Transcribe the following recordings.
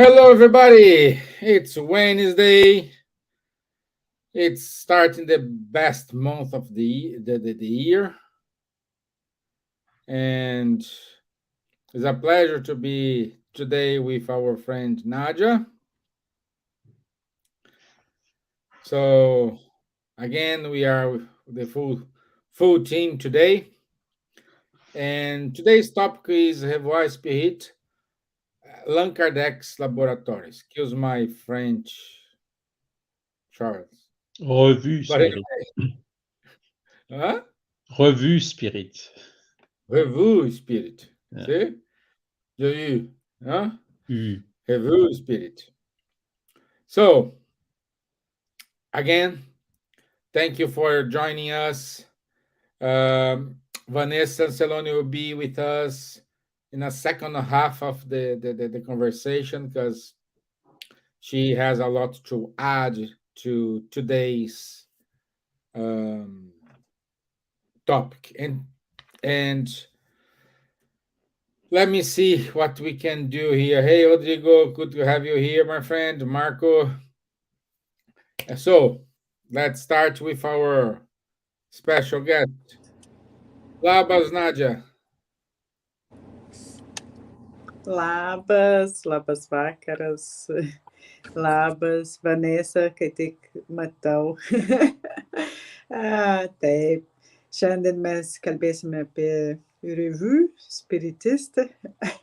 Hello, everybody. It's Wednesday. It's starting the best month of the year. And it's a pleasure to be today with our friend Nadja. So, again, we are the full team today. And today's topic is Revue Spirite, Allan Kardec's laboratory. Excuse my French, Charles. Revue But Spirite. huh? Revue Spirite. Revue Spirit. Yeah. See? You, huh? U. Revue Spirit. So, again, thank you for joining us. Vanessa Anceloni will be with us in a second half of the conversation because she has a lot to add to today's um, topic. And let me see what we can do here. Hey, Rodrigo, good to have you here, my friend. Marco. So, let's start with our special guest. Labas, Nadja. Labas vakaras, labas, Vanessa, kai tik matau. Taip, šiandien mes kalbėsime apie Revue Spiritiste.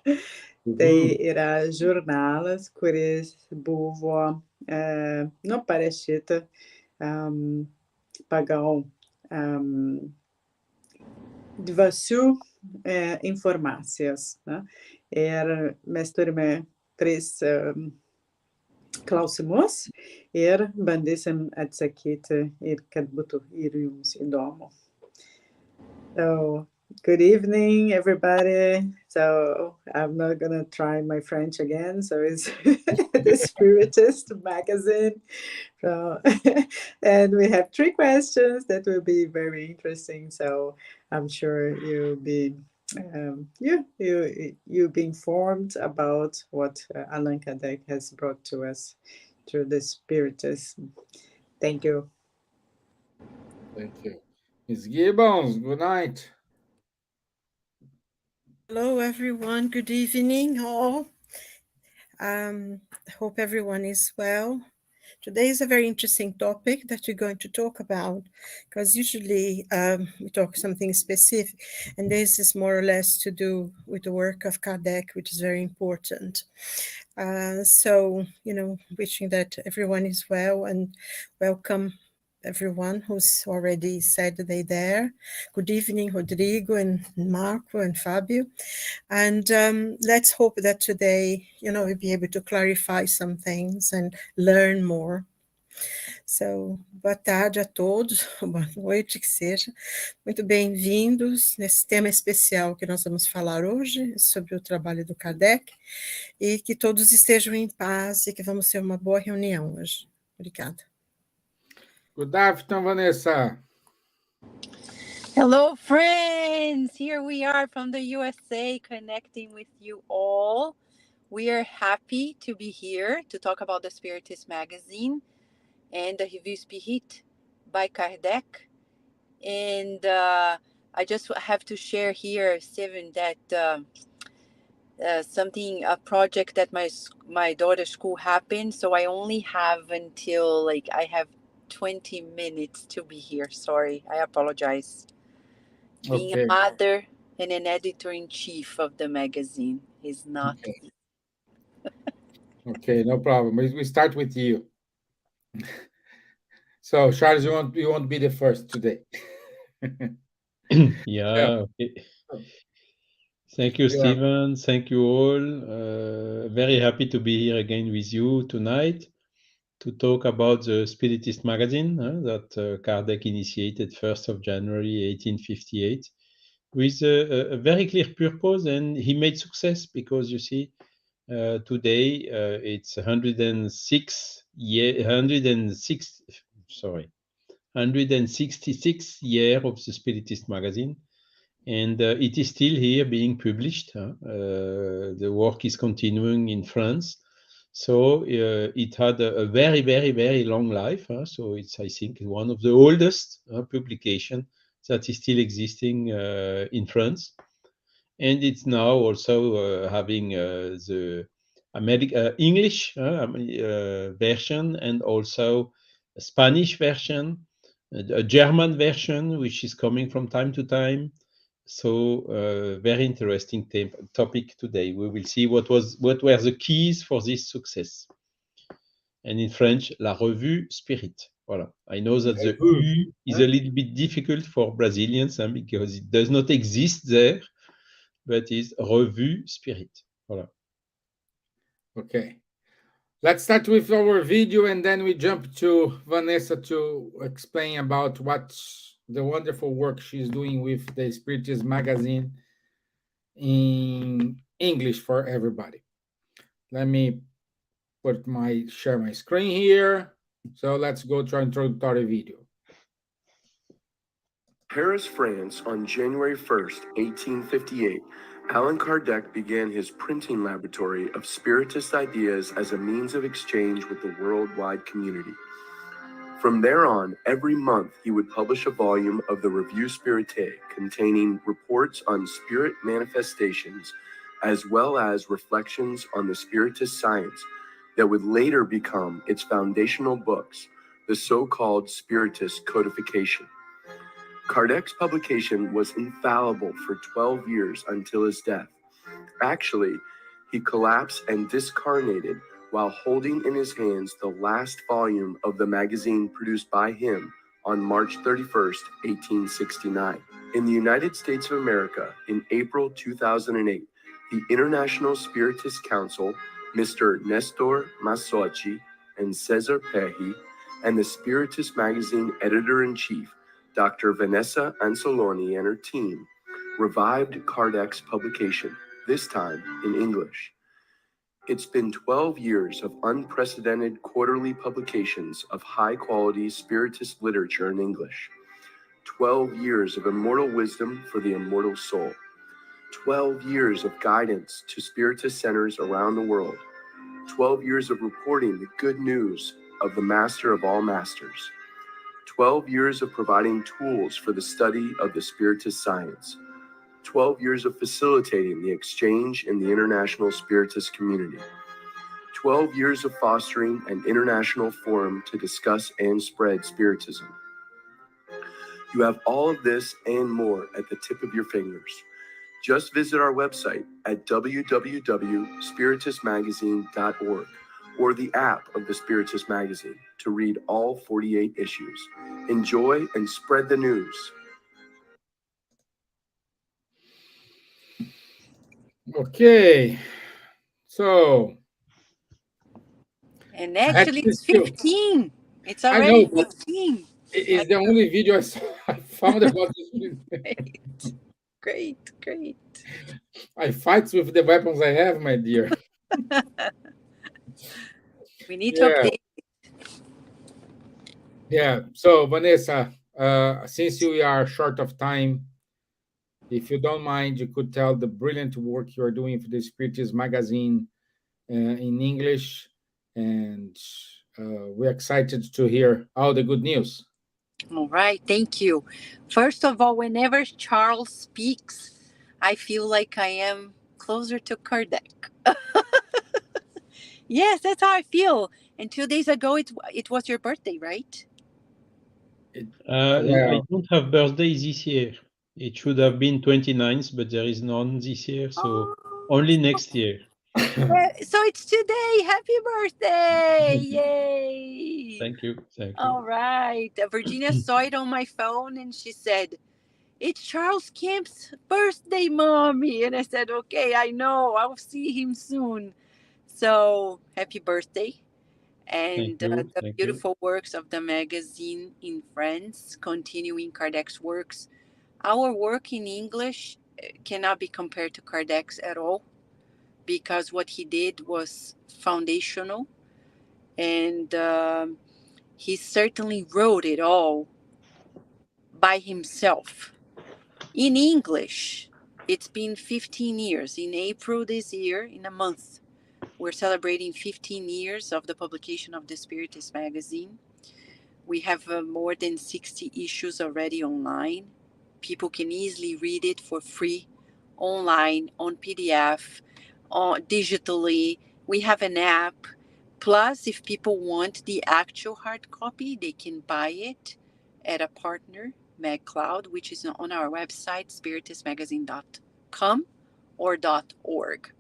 Tai yra žurnalas, kuris buvo parašyta pagal dvasių informacijas. Ir mes turime 3 klausimus ir bandysim atsakyti ir kad būtų ir jums įdomu. So, good evening, everybody. So, I'm not going to try my French again. So, it's the Spiritist magazine. So, and we have 3 questions that will be very interesting. So, I'm sure you'll be you'll be informed about what Allan Kardec has brought to us through the Spiritism. Thank you. Thank you. Ms. Gibbons, good night. Hello, everyone. Good evening, all. Hope everyone is well. Today is a very interesting topic that we're going to talk about, because usually we talk something specific, and this is more or less to do with the work of Kardec, which is very important. So, wishing that everyone is well, and welcome everyone who's already said they're there. Good evening, Rodrigo and Marco and Fabio. And let's hope that today, we'll be able to clarify some things and learn more. So, boa tarde a todos, boa noite que seja. Muito bem-vindos nesse tema especial que nós vamos falar hoje, sobre o trabalho do Kardec, e que todos estejam em paz e que vamos ter uma boa reunião hoje. Obrigada. Good afternoon, Vanessa. Hello, friends. Here we are from the USA connecting with you all. We are happy to be here to talk about the Spiritist magazine and the Revue Spirite by Kardec. And I just have to share here, Stevan, that a project at my daughter's school happened. So I only have until I have 20 minutes to be here. Sorry, I apologize. Being a mother and an editor-in-chief of the magazine is not easy. Okay, no problem. We start with you. So, Charles, you won't be the first today. Yeah. Okay. Thank you, Stevan. Thank you all. Very happy to be here again with you tonight to talk about the Spiritist magazine that Kardec initiated 1st of January 1858 with a very clear purpose, and he made success because you see today it's 166 year of the Spiritist magazine, and it is still here being published. The work is continuing in France. So it had a very, very, very long life. So it's, I think, one of the oldest publication that is still existing in France. And it's now also having the English version, and also a Spanish version, a German version, which is coming from time to time. So very interesting topic today. We will see what were the keys for this success. And in French, la Revue Spirite. Voilà. I know that the U is a little bit difficult for Brazilians because it does not exist there, but it's Revue Spirite. Voilà. Okay. Let's start with our video, and then we jump to Vanessa to explain about what the wonderful work she's doing with the Spiritism magazine in English for everybody. Let me share my screen here. So let's go to our introductory video. Paris, France, on January 1st, 1858, Allan Kardec began his printing laboratory of Spiritist ideas as a means of exchange with the worldwide community. From there on, every month he would publish a volume of the Revue Spirite containing reports on spirit manifestations, as well as reflections on the Spiritist science that would later become its foundational books, the so-called Spiritist codification. Kardec's publication was infallible for 12 years until his death. Actually, he collapsed and discarnated while holding in his hands the last volume of the magazine produced by him on March 31st, 1869. In the United States of America, in April 2008, the International Spiritist Council, Mr. Nestor Masochi and Cesar Pehi, and the Spiritist magazine editor-in-chief, Dr. Vanessa Anzalone and her team, revived Kardec's publication, this time in English. It's been 12 years of unprecedented quarterly publications of high-quality Spiritist literature in English. 12 years of immortal wisdom for the immortal soul. 12 years of guidance to Spiritist centers around the world. 12 years of reporting the good news of the Master of all Masters. 12 years of providing tools for the study of the Spiritist science. 12 years of facilitating the exchange in the international Spiritist community. 12 years of fostering an international forum to discuss and spread Spiritism. You have all of this and more at the tip of your fingers. Just visit our website at www.spiritistmagazine.org or the app of the Spiritist magazine to read all 48 issues. Enjoy and spread the news. Okay, so And actually, it's 15. It's I already know, but 15. it's the only video I found about this. Great, great. I fight with the weapons I have, my dear. We need to update. Yeah. So, Vanessa, since we are short of time, if you don't mind, you could tell the brilliant work you are doing for the Spiritist magazine in English, and we're excited to hear all the good news. All right, thank you. First of all, whenever Charles speaks, I feel like I am closer to Kardec. Yes, that's how I feel. And 2 days ago, it was your birthday, right? I don't have birthday this year. It should have been 29th, but there is none this year, so only next year. So it's today. Happy birthday! Yay! Thank you. Thank you. All right. Virginia saw it on my phone and she said, "It's Charles Kempf's birthday, Mommy." And I said, "Okay, I know. I'll see him soon." So happy birthday. And the beautiful works of the magazine in France, continuing Kardec's works. Our work in English cannot be compared to Kardec's at all, because what he did was foundational, and he certainly wrote it all by himself. In English, it's been 15 years. In April this year, in a month, We're celebrating 15 years of the publication of the Spiritist magazine. We have more than 60 issues already online. People can easily read it for free, online, on PDF, digitally. We have an app. Plus, if people want the actual hard copy, they can buy it at a partner, MagCloud, which is on our website, spiritistmagazine.com or .org.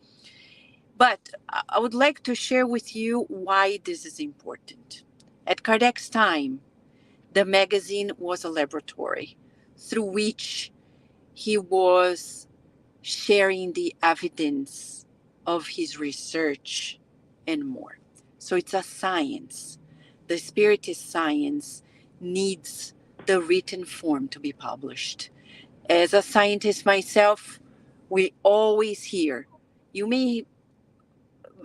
But I would like to share with you why this is important. At Kardec's time, the magazine was a laboratory through which he was sharing the evidence of his research and more. So it's a science. The Spiritist science needs the written form to be published. As a scientist myself, we always hear, you may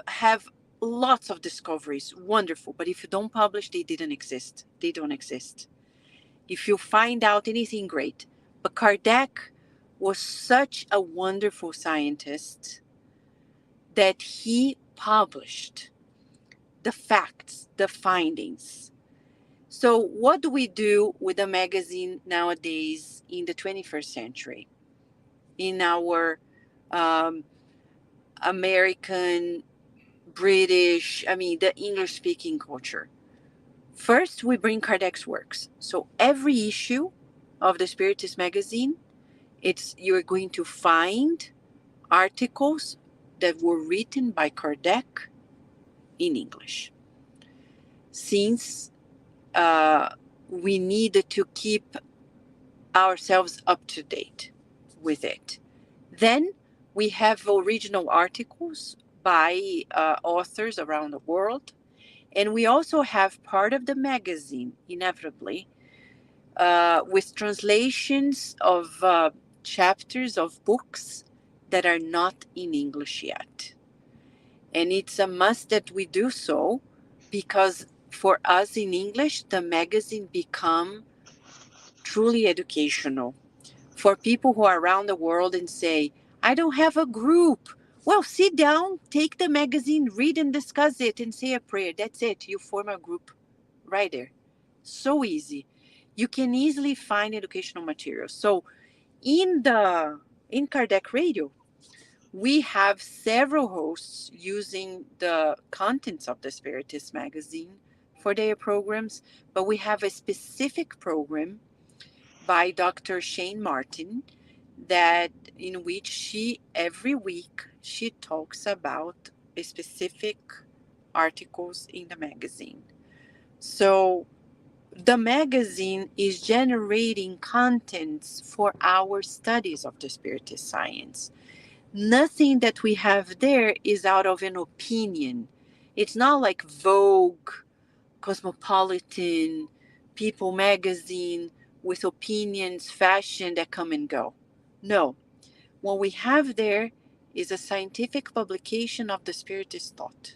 have lots of discoveries, wonderful, but if you don't publish, they didn't exist. They don't exist. If you find out anything, great. But Kardec was such a wonderful scientist that he published the facts, the findings. So what do we do with a magazine nowadays in the 21st century? In our American, British, the English-speaking culture. First, we bring Kardec's works. So every issue of the Spiritist magazine, you're going to find articles that were written by Kardec in English. Since we need to keep ourselves up to date with it. Then we have original articles by authors around the world. And we also have part of the magazine, inevitably, with translations of chapters of books that are not in English yet. And it's a must that we do so, because for us in English, the magazine become truly educational. For people who are around the world and say, I don't have a group. Well, sit down, take the magazine, read and discuss it, and say a prayer. That's it. You form a group right there. So easy. You can easily find educational materials. So in Kardec Radio, we have several hosts using the contents of the Spiritist magazine for their programs, but we have a specific program by Dr. Shane Martin in which every week she talks about specific articles in the magazine. So the magazine is generating contents for our studies of the Spiritist science. Nothing that we have there is out of an opinion. It's not like Vogue, Cosmopolitan, People magazine with opinions, fashion that come and go. No. What we have there is a scientific publication of the Spiritist thought.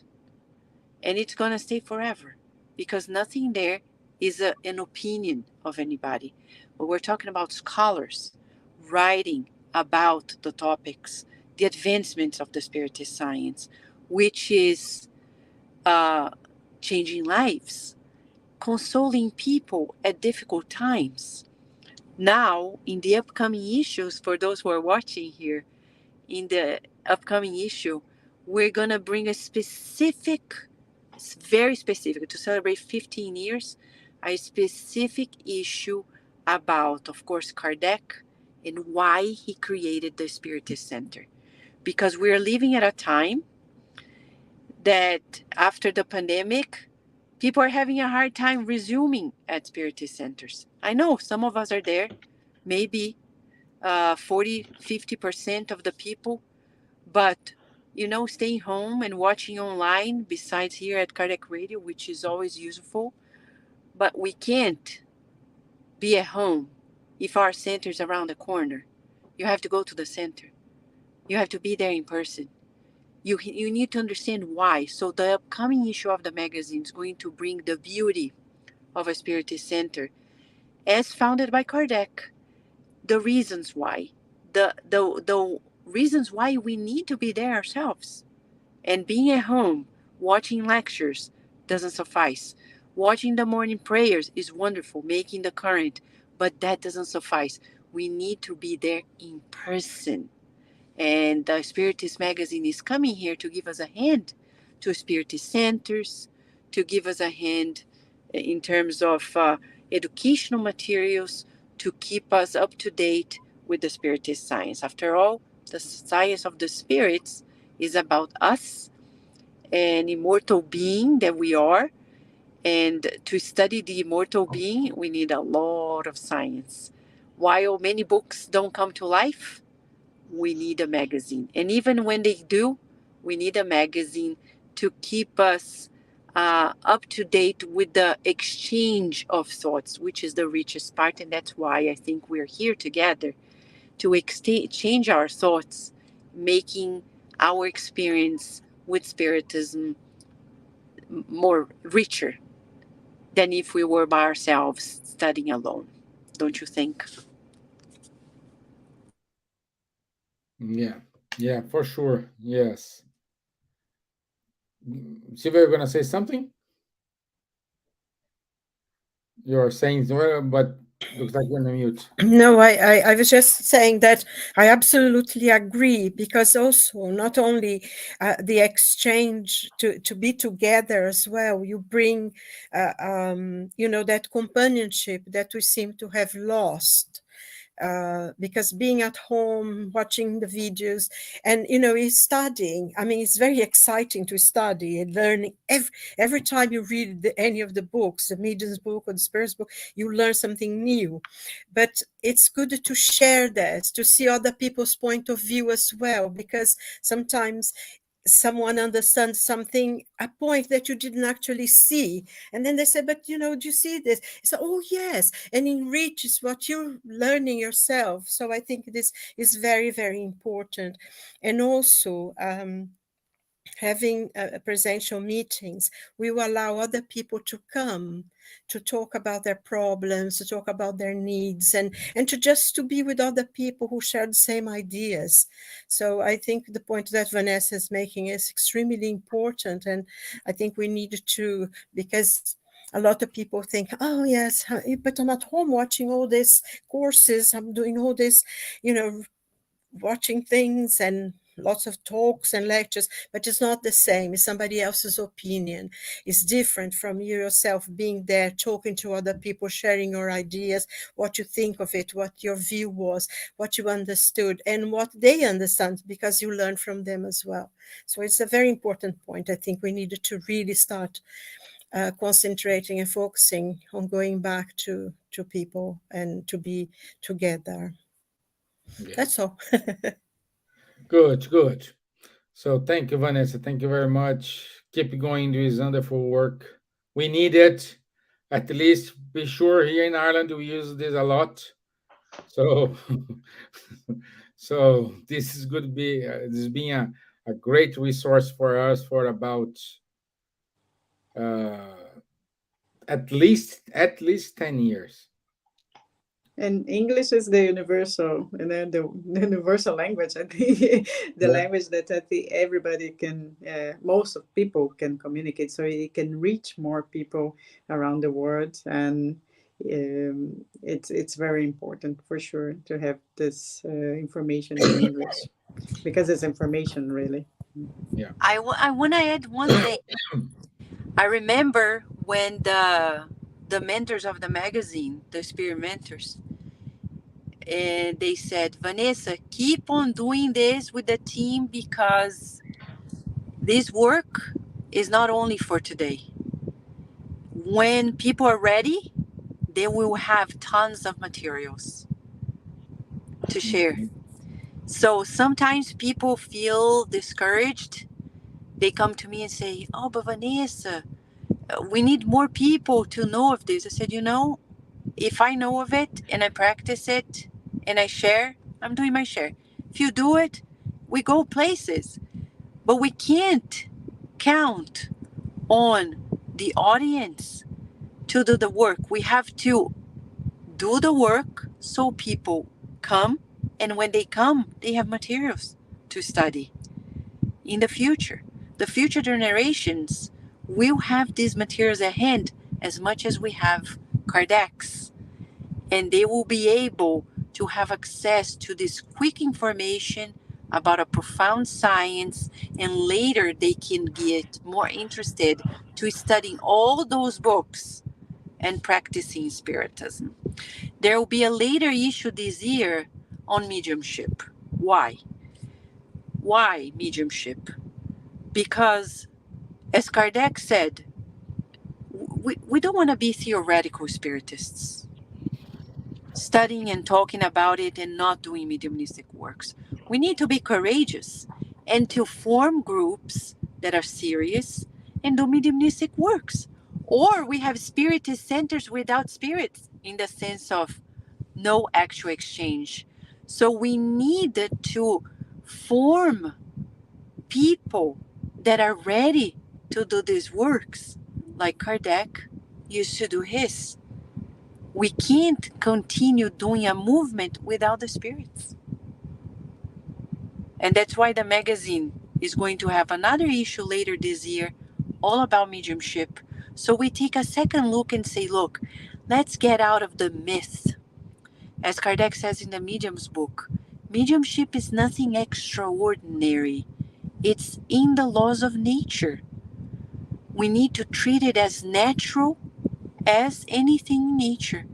And it's going to stay forever, because nothing there is an opinion of anybody. But we're talking about scholars writing about the topics, the advancements of the Spiritist science, which is changing lives, consoling people at difficult times. Now, in the upcoming issues, for those who are watching here, in the upcoming issue, we're going to bring a very specific, to celebrate 15 years, a specific issue about, of course, Kardec and why he created the Spiritist Center. Because we're living at a time that after the pandemic, people are having a hard time resuming at Spiritist centers. I know some of us are there, maybe 40-50% of the people, but staying home and watching online, besides here at Kardec Radio, which is always useful, but we can't be at home if our center is around the corner. You have to go to the center. You have to be there in person. You need to understand why. So the upcoming issue of the magazine is going to bring the beauty of a Spiritist center as founded by Kardec. The reasons why. The reasons why we need to be there ourselves. And being at home, watching lectures doesn't suffice. Watching the morning prayers is wonderful, making the current, but that doesn't suffice. We need to be there in person. And the Spiritist magazine is coming here to give us a hand to Spiritist centers, to give us a hand in terms of educational materials, to keep us up to date with the Spiritist science. After all, the science of the spirits is about us, an immortal being that we are. And to study the immortal being, we need a lot of science. While many books don't come to life, we need a magazine. And even when they do, we need a magazine to keep us up to date with the exchange of thoughts, which is the richest part. And that's why I think we're here together to exchange our thoughts, making our experience with Spiritism more richer than if we were by ourselves studying alone. Don't you think? Yeah, for sure. Yes. Silvia, you're gonna say something? You're saying well, but looks like you're on mute. No, I was just saying that I absolutely agree, because also not only the exchange to be together as well, you bring, that companionship that we seem to have lost. Because being at home, watching the videos, and is studying. I mean, it's very exciting to study and learning. Every time you read any of the books, the Medium's book or the Spirit's book, you learn something new. But it's good to share that, to see other people's point of view as well, because sometimes someone understands something, a point that you didn't actually see, and then they say, but do you see this? It's like, oh yes, and enriches what you're learning yourself. So I think this is very, very important. And also having presential meetings, we will allow other people to come to talk about their problems, to talk about their needs, and to be with other people who share the same ideas. So I think the point that Vanessa is making is extremely important, and I think we need to, because a lot of people think, oh yes, but I'm at home watching all these courses, I'm doing all this, watching things and lots of talks and lectures, but it's not the same. It's somebody else's opinion. It's different from you yourself being there, talking to other people, sharing your ideas, what you think of it, what your view was, what you understood, and what they understand, because you learn from them as well. So it's a very important point. I think we needed to really start concentrating and focusing on going back to people and to be together. Yeah. That's all. Good. So thank you, Vanessa. Thank you very much. Keep going this wonderful work. We need it. At least be sure here in Ireland we use this a lot. So, so this is going to be this being a great resource for us for about at least 10 years. And English is the universal, the universal language. I think the language that I think everybody can, most of people can communicate. So it can reach more people around the world, and it's very important for sure to have this information in English, because it's information really. Yeah. I want to add one thing. I remember when the mentors of the magazine, the Spirit mentors, and they said, Vanessa, keep on doing this with the team, because this work is not only for today. When people are ready, they will have tons of materials to share. So sometimes people feel discouraged. They come to me and say, oh, but Vanessa, we need more people to know of this. I said, if I know of it and I practice it and I share, I'm doing my share. If you do it, we go places. But we can't count on the audience to do the work. We have to do the work so people come, and when they come, they have materials to study in the future. the future generations will have these materials at hand as much as we have Kardec's. And they will be able to have access to this quick information about a profound science, and later they can get more interested to studying all those books and practicing Spiritism. There will be a later issue this year on mediumship. Why? Why mediumship? Because, as Kardec said, we don't want to be theoretical spiritists, studying and talking about it and not doing mediumistic works. We need to be courageous and to form groups that are serious and do mediumistic works. Or we have spiritist centers without spirits, in the sense of no actual exchange. So we need to form people that are ready to do these works, like Kardec used to do his. We can't continue doing a movement without the spirits. And that's why the magazine is going to have another issue later this year, all about mediumship. So we take a second look and say, look, let's get out of the myth. As Kardec says in the Medium's book, mediumship is nothing extraordinary. It's in the laws of nature. We need to treat it as natural as anything in nature.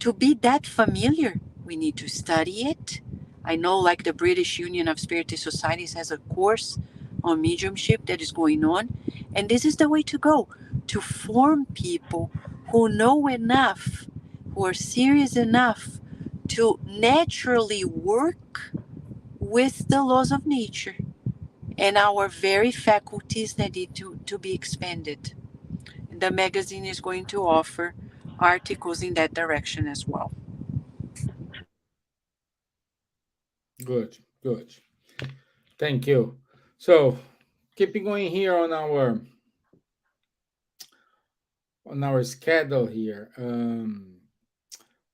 To be that familiar, we need to study it. I know, like the British Union of Spiritist Societies has a course on mediumship that is going on. And this is the way to go, to form people who know enough, who are serious enough to naturally work with the laws of nature and our very faculties that need to be expanded. The magazine is going to offer articles in that direction as well. Good, good. Thank you. So, keeping going here on our schedule here.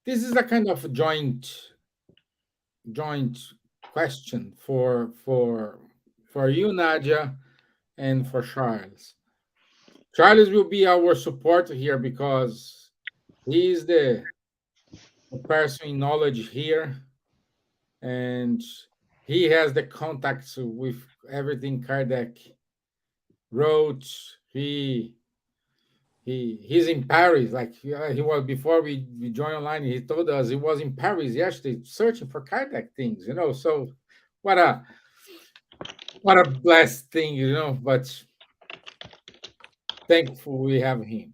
This is a kind of joint question for you, Nadja, and for Charles. Charles will be our supporter here because he is the person in knowledge here, and he has the contacts with everything Kardec wrote. He's in Paris, like he was before we joined online. He told us he was in Paris yesterday searching for Kardec things, So what a blessed thing, But thankful we have him.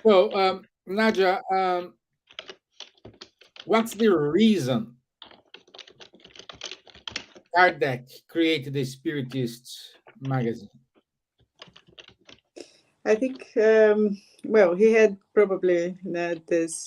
So, Nadja, what's the reason Kardec created the Spiritist magazine? I think, well, he had probably this